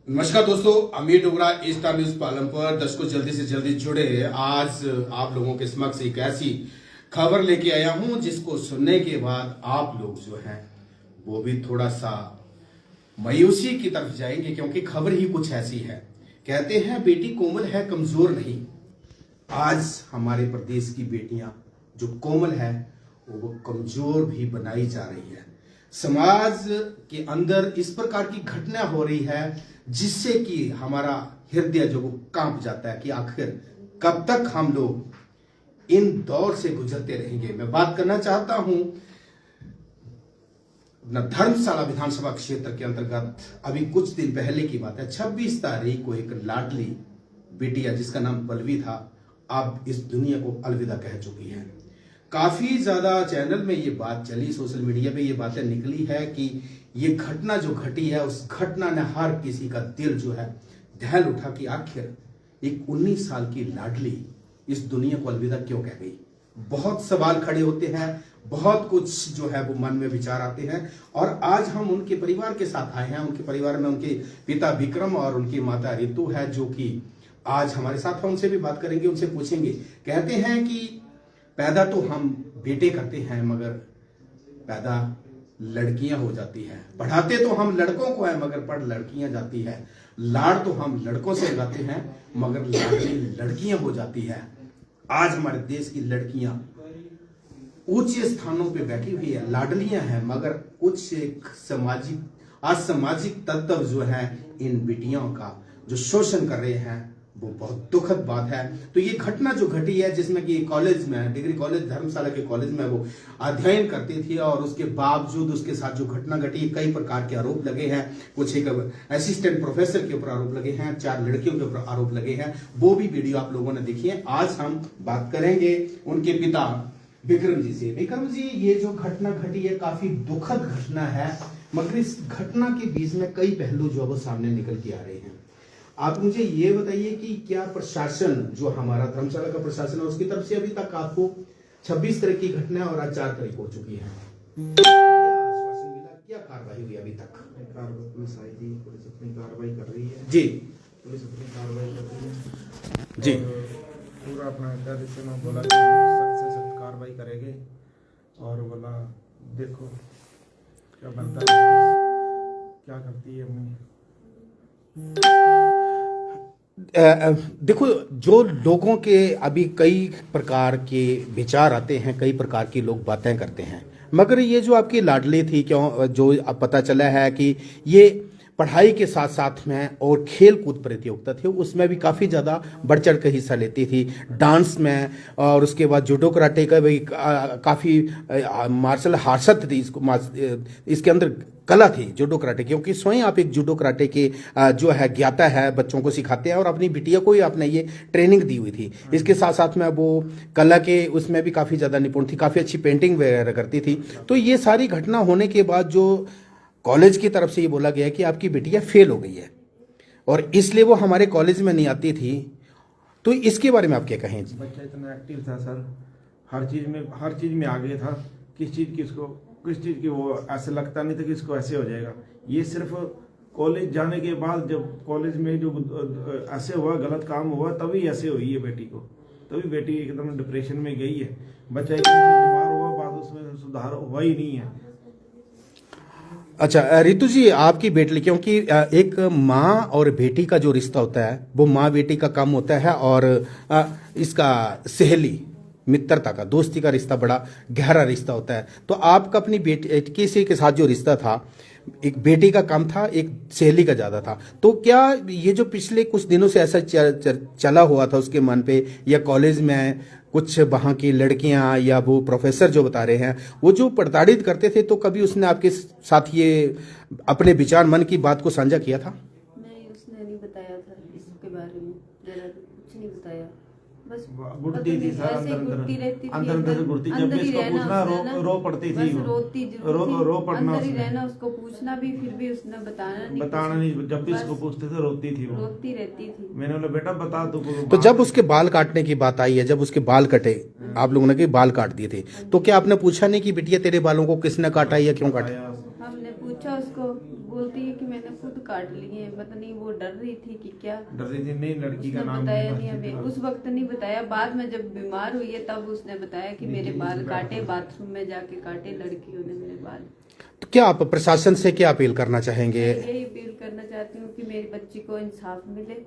नमस्कार दोस्तों, अमीर डोगरा स्टार न्यूज पालमपुर। दर्शकों जल्दी से जल्दी जुड़े। आज आप लोगों के समक्ष एक ऐसी खबर लेके आया हूं जिसको सुनने के बाद आप लोग जो हैं वो भी थोड़ा सा मायूसी की तरफ जाएंगे, क्योंकि खबर ही कुछ ऐसी है। कहते हैं बेटी कोमल है कमजोर नहीं। आज हमारे प्रदेश की बेटियां जो कोमल है वो कमजोर भी बनाई जा रही है। समाज के अंदर इस प्रकार की घटना हो रही है जिससे कि हमारा हृदय जो वो कांप जाता है कि आखिर कब तक हम लोग इन दौर से गुजरते रहेंगे। मैं बात करना चाहता हूं अपना धर्मशाला विधानसभा क्षेत्र के अंतर्गत अभी कुछ दिन पहले की बात है। 26 तारीख को एक लाडली बिटिया जिसका नाम पल्लवी था, अब इस दुनिया को अलविदा कह चुकी है। काफी ज्यादा चैनल में ये बात चली, सोशल मीडिया पे ये बातें निकली है कि ये घटना जो घटी है उस घटना ने हर किसी का दिल जो है दहल उठा कि आखिर एक 19 साल की लाडली इस दुनिया को अलविदा क्यों कह गई। बहुत सवाल खड़े होते हैं, बहुत कुछ जो है वो मन में विचार आते हैं। और आज हम उनके परिवार के साथ आए हैं। उनके परिवार में उनके पिता विक्रम और उनकी माता रितु है जो कि आज हमारे साथ है। उनसे भी बात करेंगे, उनसे पूछेंगे। कहते हैं कि पैदा तो हम बेटे करते हैं मगर पैदा लड़कियां हो जाती है। पढ़ाते तो हम लड़कों को है मगर पढ़ लड़कियां जाती है। लाड़ तो हम लड़कों से लगाते हैं मगर लाडली लड़कियां हो जाती है। आज हमारे देश की लड़कियां ऊंचे स्थानों पे बैठी हुई है, लाडलियां हैं, मगर कुछ एक सामाजिक असामाजिक तत्व जो है इन बेटियों का जो शोषण कर रहे हैं वो बहुत दुखद बात है। तो ये घटना जो घटी है जिसमें कि कॉलेज में, डिग्री कॉलेज धर्मशाला के कॉलेज में वो अध्ययन करती थी और उसके बावजूद उसके साथ जो घटना घटी, कई प्रकार के आरोप लगे हैं। कुछ एक असिस्टेंट प्रोफेसर के ऊपर आरोप लगे हैं, 4 लड़कियों के ऊपर आरोप लगे हैं। वो भी वीडियो आप लोगों ने देखी है। आज हम बात करेंगे उनके पिता विक्रम जी से। विक्रम जी, ये जो घटना घटी है काफी दुखद घटना है, मगर इस घटना के बीच में कई पहलू जो है वो सामने निकल के आ रहे हैं। आप मुझे ये बताइए कि क्या प्रशासन जो हमारा धर्मशाला का प्रशासन है उसकी तरफ से अभी तक आपको 26 तरह की घटना और आज 4 तारीख हो चुकी है, क्या आश्वासन मिला, क्या कार्रवाई हुई अभी तक? पुलिस आई थी, पुलिस अपनी कार्रवाई कर रही है जी। पुलिस अपनी कार्रवाई कर रही है जी। पूरा अपना जैसे मैं बोला कि सख्त से सख्त कार्रवाई करेंगे और बोला देखो क्या बनता है, क्या करती है अपनी। देखो, जो लोगों के अभी कई प्रकार के विचार आते हैं, कई प्रकार की लोग बातें करते हैं, मगर ये जो आपकी लाडली थी, क्यों जो अब पता चला है कि ये पढ़ाई के साथ साथ में और खेल कूद प्रतियोगिता थी उसमें भी काफ़ी ज़्यादा बढ़ चढ़ कर हिस्सा लेती थी, डांस में, और उसके बाद जूडो कराटे का भी काफ़ी मार्शल हारसत थी। इसके अंदर कला थी जूडो कराटे, क्योंकि स्वयं आप एक जूडो कराटे के जो है ज्ञाता है, बच्चों को सिखाते हैं और अपनी बिटिया को ही आपने ये ट्रेनिंग दी हुई थी। इसके साथ साथ में वो कला के उसमें भी काफ़ी ज़्यादा निपुण थी, काफ़ी अच्छी पेंटिंग वगैरह करती थी। तो ये सारी घटना होने के बाद जो कॉलेज की तरफ से ये बोला गया कि आपकी बिटिया फेल हो गई है और इसलिए वो हमारे कॉलेज में नहीं आती थी, तो इसके बारे में आप क्या कहें? बच्चा इतना एक्टिव था सर, हर चीज़ में आगे था। किस चीज़ की वो ऐसे लगता नहीं था कि इसको ऐसे हो जाएगा। ये सिर्फ कॉलेज जाने के बाद जब कॉलेज में जो ऐसे हुआ, गलत काम हुआ, तभी ऐसे हुई है बेटी को। तभी बेटी एकदम डिप्रेशन में गई है। बच्चा एकदम से बीमार हुआ, बाद उसमें सुधार हुआ ही नहीं है। अच्छा रितु जी, आपकी बेटी, क्योंकि एक माँ और बेटी का जो रिश्ता होता है वो माँ बेटी का काम होता है और इसका सहेली मित्रता का, दोस्ती का रिश्ता बड़ा गहरा रिश्ता होता है। तो आपका अपनी बेटी किसी के साथ जो रिश्ता था, एक बेटी का कम था, एक सहेली का ज़्यादा था। तो क्या ये जो पिछले कुछ दिनों से ऐसा चला हुआ था उसके मन पे, या कॉलेज में कुछ वहाँ की लड़कियाँ या वो प्रोफेसर जो बता रहे हैं वो जो प्रताड़ित करते थे, तो कभी उसने आपके साथ ये अपने विचार मन की बात को साझा किया था? नहीं, उसने नहीं बताया था इसके बारे में, जरा कुछ नहीं बताया। बस घुटती थी सर, अंदर घुटती। जब भी इसको पूछना रो पड़ती थी, रो पड़ना, अंदर ही रहना, उसको पूछना भी, फिर भी उसने बताना नहीं। जब भी इसको पूछते थे रोती थी, वो रोती रहती थी। मैंने बोला बेटा बता दो। तो जब उसके बाल काटने की बात आई है, जब उसके बाल कटे, आप लोगों ने के बाल काट दिए थे, तो क्या आपने पूछा नहीं कि बिटिया तेरे बालों को किसने काटा या क्यों काटा? हमने पूछा उसको, बोलती है कि मैंने खुद काट लिए हैं, पता नहीं वो डर रही थी कि क्या। डर रही थी नहीं, लड़की का उसने नाम बताया नहीं हमें, उस वक्त नहीं बताया। बाद में जब बीमार हुई है तब उसने बताया कि मेरे बाल काटे, बाथरूम में जाके काटे लड़कियों ने मेरे बाल। तो क्या आप प्रशासन से क्या अपील करना चाहेंगे? यही अपील करना चाहती हूँ कि मेरी बच्ची को इंसाफ मिले,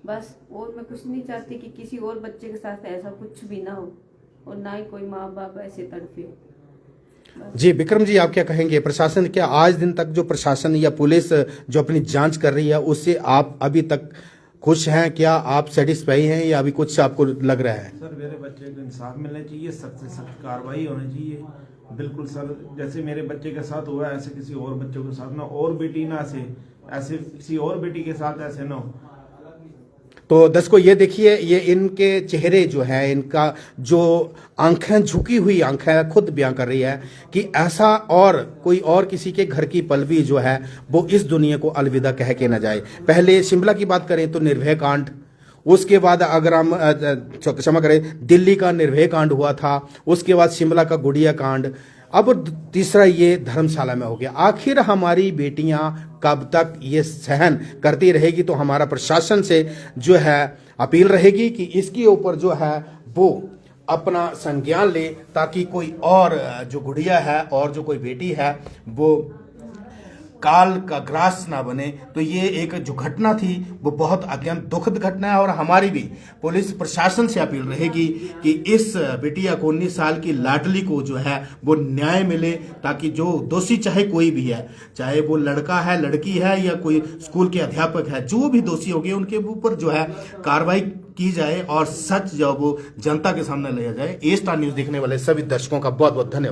बस। और मैं कुछ नहीं चाहती कि किसी और बच्चे के साथ ऐसा कुछ भी ना हो, और ना ही कोई माँ बाप ऐसे तड़पे। जी विक्रम जी, आप क्या कहेंगे? प्रशासन क्या आज दिन तक जो प्रशासन या पुलिस जो अपनी जांच कर रही है उससे आप अभी तक खुश हैं? क्या आप सेटिस्फाई हैं या अभी कुछ आपको लग रहा है? सर मेरे बच्चे को इंसाफ मिलना चाहिए, सख्त से सख्त कार्रवाई होनी चाहिए। बिल्कुल सर, जैसे मेरे बच्चे के साथ हुआ ऐसे किसी और बच्चों के साथ ना, और बेटी ना ऐसे किसी और बेटी के साथ ऐसे ना हो। तो दर्शकों ये देखिए, ये इनके चेहरे जो है, इनका जो आंखें झुकी हुई आंखें खुद बयां कर रही है कि ऐसा और कोई और किसी के घर की पलवी जो है वो इस दुनिया को अलविदा कह के न जाए। पहले शिमला की बात करें तो निर्भया कांड, उसके बाद अगर हम क्षमा करें दिल्ली का निर्भया कांड हुआ था, उसके बाद शिमला का गुड़िया कांड, अब तीसरा ये धर्मशाला में हो गया। आखिर हमारी बेटियां कब तक ये सहन करती रहेगी? तो हमारा प्रशासन से जो है अपील रहेगी कि इसके ऊपर जो है वो अपना संज्ञान ले, ताकि कोई और जो गुड़िया है और जो कोई बेटी है वो काल का ग्रास ना बने। तो ये एक जो घटना थी वो बहुत अत्यंत दुखद घटना है, और हमारी भी पुलिस प्रशासन से अपील रहेगी कि इस बिटिया को 19 साल की लाडली को जो है वो न्याय मिले, ताकि जो दोषी चाहे कोई भी है, चाहे वो लड़का है, लड़की है या कोई स्कूल के अध्यापक है, जो भी दोषी हो गए उनके ऊपर जो है कार्रवाई की जाए और सच जो वो जनता के सामने लाया जाए। ए स्टार न्यूज देखने वाले सभी दर्शकों का बहुत बहुत धन्यवाद।